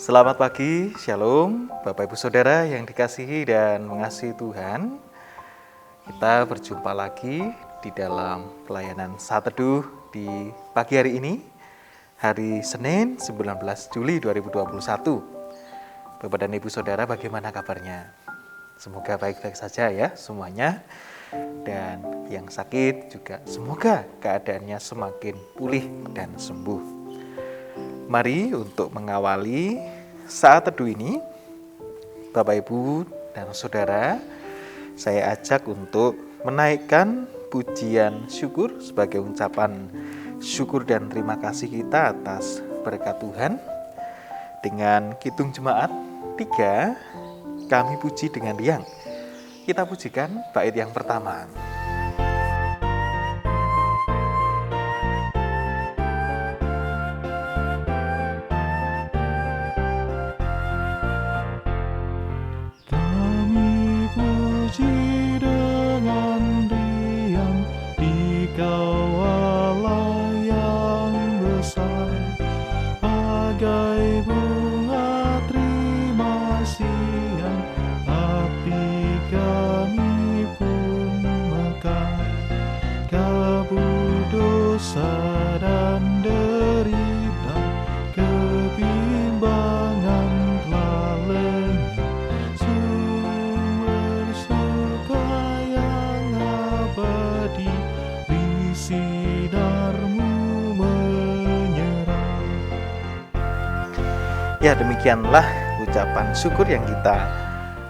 Selamat pagi, Shalom, Bapak Ibu Saudara yang dikasihi dan mengasihi Tuhan. Kita berjumpa lagi di dalam pelayanan Saat Teduh di pagi hari ini, hari Senin 19 Juli 2021. Bapak dan Ibu Saudara, bagaimana kabarnya? Semoga baik-baik saja ya semuanya. Dan yang sakit juga semoga keadaannya semakin pulih dan sembuh. Mari untuk mengawali saat teduh ini, Bapak Ibu dan Saudara, saya ajak untuk menaikkan pujian syukur sebagai ucapan syukur dan terima kasih kita atas berkat Tuhan. Dengan Kidung Jemaat 3, kami puji dengan riang. Kita pujikan bait yang pertama. Ya, demikianlah ucapan syukur yang kita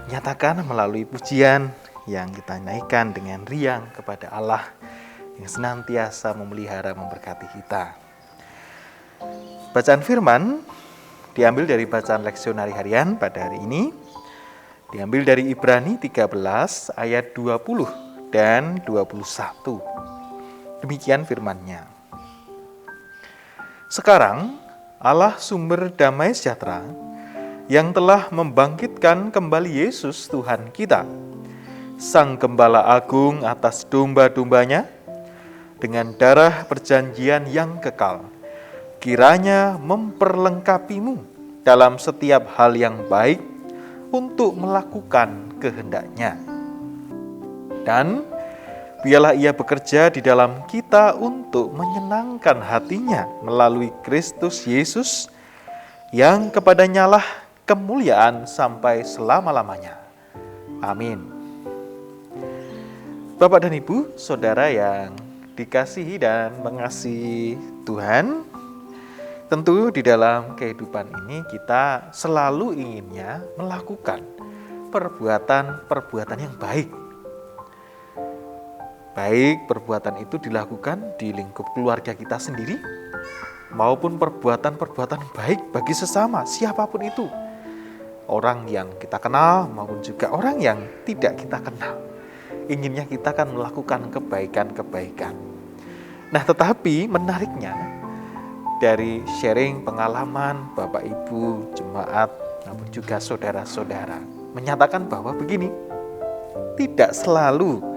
nyatakan melalui pujian yang kita naikkan dengan riang kepada Allah yang senantiasa memelihara memberkati kita. Bacaan firman diambil dari bacaan leksionari harian pada hari ini, diambil dari Ibrani 13 ayat 20 dan 21. Demikian firman-Nya. Sekarang Allah sumber damai sejahtera yang telah membangkitkan kembali Yesus Tuhan kita, Sang Gembala Agung atas domba-dombanya, dengan darah perjanjian yang kekal, kiranya memperlengkapimu dalam setiap hal yang baik untuk melakukan kehendak-Nya. Dan biarlah Ia bekerja di dalam kita untuk menyenangkan hati-Nya melalui Kristus Yesus, yang kepadanya lah kemuliaan sampai selama-lamanya. Amin. Bapak dan Ibu, Saudara yang dikasihi dan mengasihi Tuhan, tentu di dalam kehidupan ini kita selalu inginnya melakukan perbuatan-perbuatan yang baik. Baik perbuatan itu dilakukan di lingkup keluarga kita sendiri, maupun perbuatan-perbuatan baik bagi sesama, siapapun itu. Orang yang kita kenal maupun juga orang yang tidak kita kenal. Inginnya kita kan melakukan kebaikan-kebaikan. Nah, tetapi menariknya dari sharing pengalaman Bapak Ibu, jemaat, maupun juga saudara-saudara, menyatakan bahwa begini, tidak selalu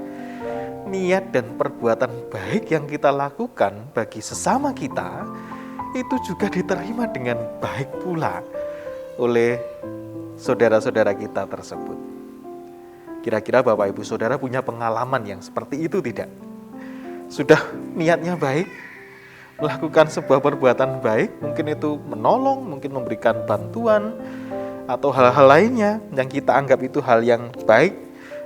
niat dan perbuatan baik yang kita lakukan bagi sesama kita itu juga diterima dengan baik pula oleh saudara-saudara kita tersebut. Kira-kira Bapak Ibu Saudara punya pengalaman yang seperti itu tidak? Sudah niatnya baik, melakukan sebuah perbuatan baik, mungkin itu menolong, mungkin memberikan bantuan, atau hal-hal lainnya yang kita anggap itu hal yang baik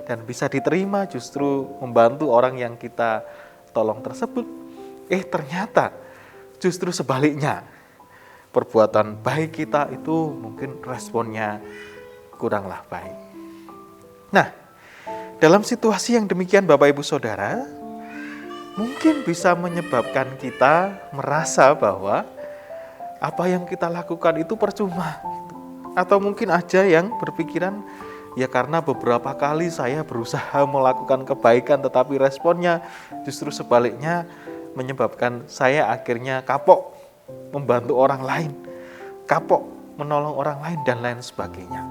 dan bisa diterima, justru membantu orang yang kita tolong tersebut. Ternyata justru sebaliknya, perbuatan baik kita itu mungkin responnya kuranglah baik. Nah, dalam situasi yang demikian Bapak Ibu Saudara, mungkin bisa menyebabkan kita merasa bahwa apa yang kita lakukan itu percuma. Atau mungkin aja yang berpikiran, ya karena beberapa kali saya berusaha melakukan kebaikan tetapi responnya justru sebaliknya, menyebabkan saya akhirnya kapok membantu orang lain, kapok menolong orang lain dan lain sebagainya.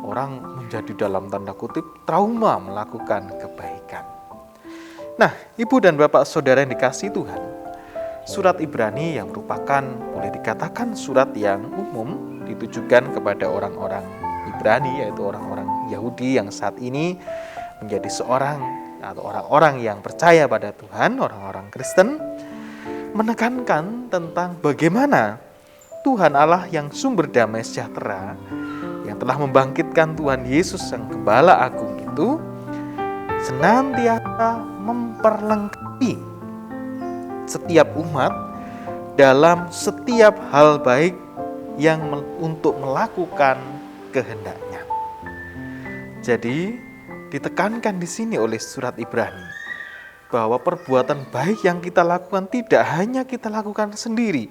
Orang menjadi dalam tanda kutip trauma melakukan kebaikan. Nah, Ibu dan Bapak Saudara yang dikasihi Tuhan, Surat Ibrani yang merupakan boleh dikatakan surat yang umum ditujukan kepada orang-orang Ibrani, yaitu orang-orang Yahudi yang saat ini menjadi seorang atau orang-orang yang percaya pada Tuhan, orang-orang Kristen, menekankan tentang bagaimana Tuhan Allah yang sumber damai sejahtera, yang telah membangkitkan Tuhan Yesus yang Gembala Agung itu, senantiasa memperlengkapi setiap umat dalam setiap hal baik yang untuk melakukan kehendaknya. Jadi ditekankan di sini oleh surat Ibrani bahwa perbuatan baik yang kita lakukan tidak hanya kita lakukan sendiri,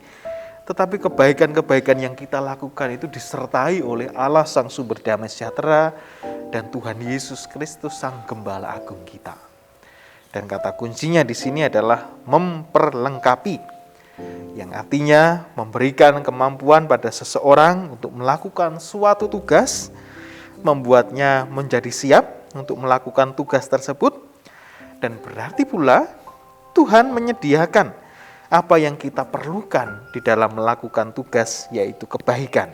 tetapi kebaikan-kebaikan yang kita lakukan itu disertai oleh Allah Sang Sumber Damai Sejahtera dan Tuhan Yesus Kristus Sang Gembala Agung kita. Dan kata kuncinya di sini adalah memperlengkapi, yang artinya memberikan kemampuan pada seseorang untuk melakukan suatu tugas, membuatnya menjadi siap untuk melakukan tugas tersebut, dan berarti pula Tuhan menyediakan apa yang kita perlukan di dalam melakukan tugas, yaitu kebaikan.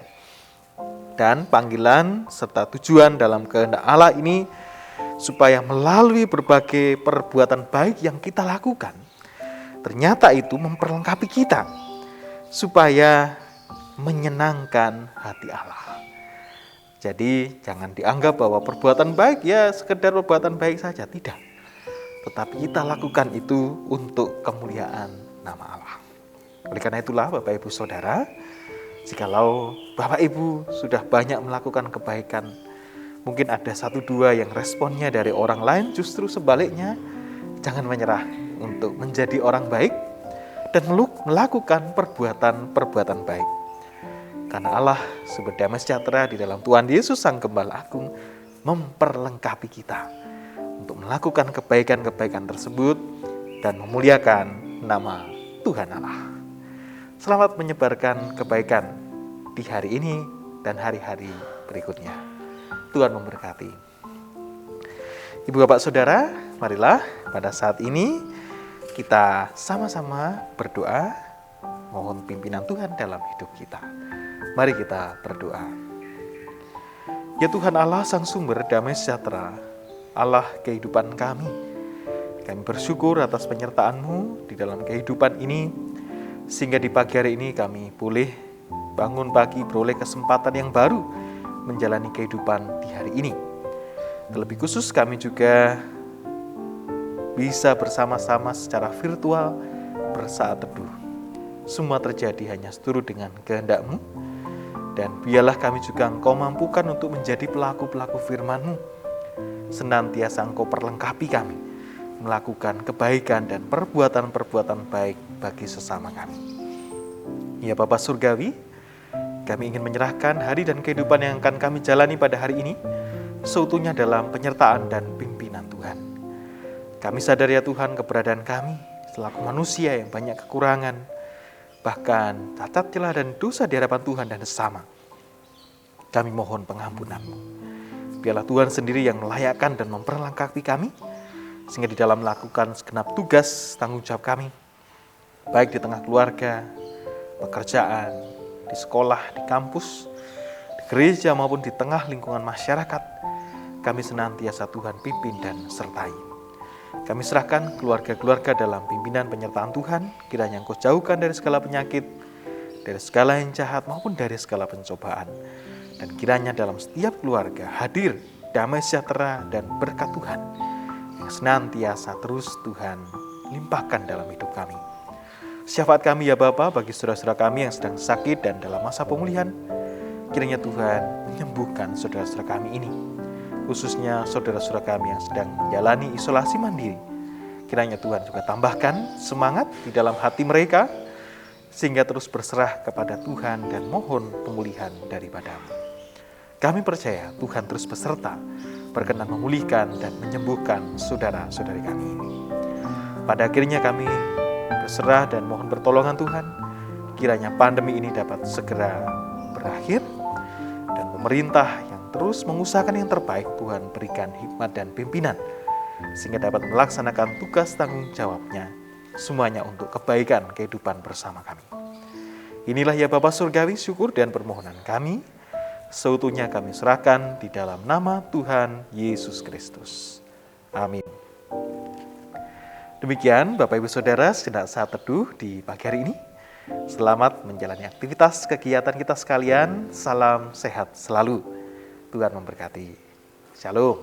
Dan panggilan serta tujuan dalam kehendak Allah ini supaya melalui berbagai perbuatan baik yang kita lakukan, ternyata itu memperlengkapi kita supaya menyenangkan hati Allah. Jadi jangan dianggap bahwa perbuatan baik ya sekedar perbuatan baik saja, tidak. Tetapi kita lakukan itu untuk kemuliaan nama Allah. Oleh karena itulah Bapak Ibu Saudara, jikalau Bapak Ibu sudah banyak melakukan kebaikan, mungkin ada 1-2 yang responnya dari orang lain justru sebaliknya, jangan menyerah untuk menjadi orang baik dan melakukan perbuatan-perbuatan baik. Karena Allah sumber damai sejahtera di dalam Tuhan Yesus Sang Gembala Agung memperlengkapi kita untuk melakukan kebaikan-kebaikan tersebut dan memuliakan nama Tuhan Allah. Selamat menyebarkan kebaikan di hari ini dan hari-hari berikutnya. Tuhan memberkati. Ibu bapak saudara, marilah pada saat ini kita sama-sama berdoa mohon pimpinan Tuhan dalam hidup kita. Mari kita berdoa. Ya Tuhan Allah Sang Sumber Damai Sejahtera, Allah kehidupan kami bersyukur atas penyertaan-Mu di dalam kehidupan ini, sehingga di pagi hari ini kami boleh bangun pagi beroleh kesempatan yang baru menjalani kehidupan di hari ini. Terlebih khusus kami juga bisa bersama-sama secara virtual bersaat teduh. Semua terjadi hanya seturut dengan kehendak-Mu, dan biarlah kami juga Engkau mampukan untuk menjadi pelaku-pelaku firman-Mu. Senantiasa Engkau perlengkapi kami melakukan kebaikan dan perbuatan-perbuatan baik bagi sesama kami. Ya Bapa Surgawi, kami ingin menyerahkan hari dan kehidupan yang akan kami jalani pada hari ini seutuhnya dalam penyertaan dan pimpinan Tuhan. Kami sadar ya Tuhan keberadaan kami selaku manusia yang banyak kekurangan, bahkan cacat celah dan dosa di hadapan Tuhan dan sesama. Kami mohon pengampunan-Mu. Biarlah Tuhan sendiri yang melayakkan dan memperlengkapi kami, sehingga di dalam melakukan segenap tugas tanggung jawab kami, baik di tengah keluarga, pekerjaan, di sekolah, di kampus, di gereja maupun di tengah lingkungan masyarakat, kami senantiasa Tuhan pimpin dan sertai. Kami serahkan keluarga-keluarga dalam pimpinan penyertaan Tuhan, kiranya Engkau jauhkan dari segala penyakit, dari segala yang jahat maupun dari segala pencobaan. Dan kiranya dalam setiap keluarga hadir damai sejahtera dan berkat Tuhan yang senantiasa terus Tuhan limpahkan dalam hidup kami. Syafaat kami ya Bapa bagi saudara-saudara kami yang sedang sakit dan dalam masa pemulihan. Kiranya Tuhan menyembuhkan saudara-saudara kami ini, khususnya saudara-saudara kami yang sedang menjalani isolasi mandiri. Kiranya Tuhan juga tambahkan semangat di dalam hati mereka, sehingga terus berserah kepada Tuhan dan mohon pemulihan daripada-Mu. Kami percaya Tuhan terus beserta, berkenan memulihkan dan menyembuhkan saudara-saudari kami ini. Pada akhirnya kami berserah dan mohon pertolongan Tuhan, kiranya pandemi ini dapat segera berakhir, dan pemerintah yang terus mengusahakan yang terbaik Tuhan berikan hikmat dan pimpinan, sehingga dapat melaksanakan tugas tanggung jawabnya semuanya untuk kebaikan kehidupan bersama kami. Inilah ya Bapa Surgawi, syukur dan permohonan kami, seutuhnya kami serahkan di dalam nama Tuhan Yesus Kristus. Amin. Demikian Bapak Ibu Saudara, sejenak saat teduh di pagi hari ini. Selamat menjalani aktivitas kegiatan kita sekalian. Salam sehat selalu. Tuhan memberkati. Shalom.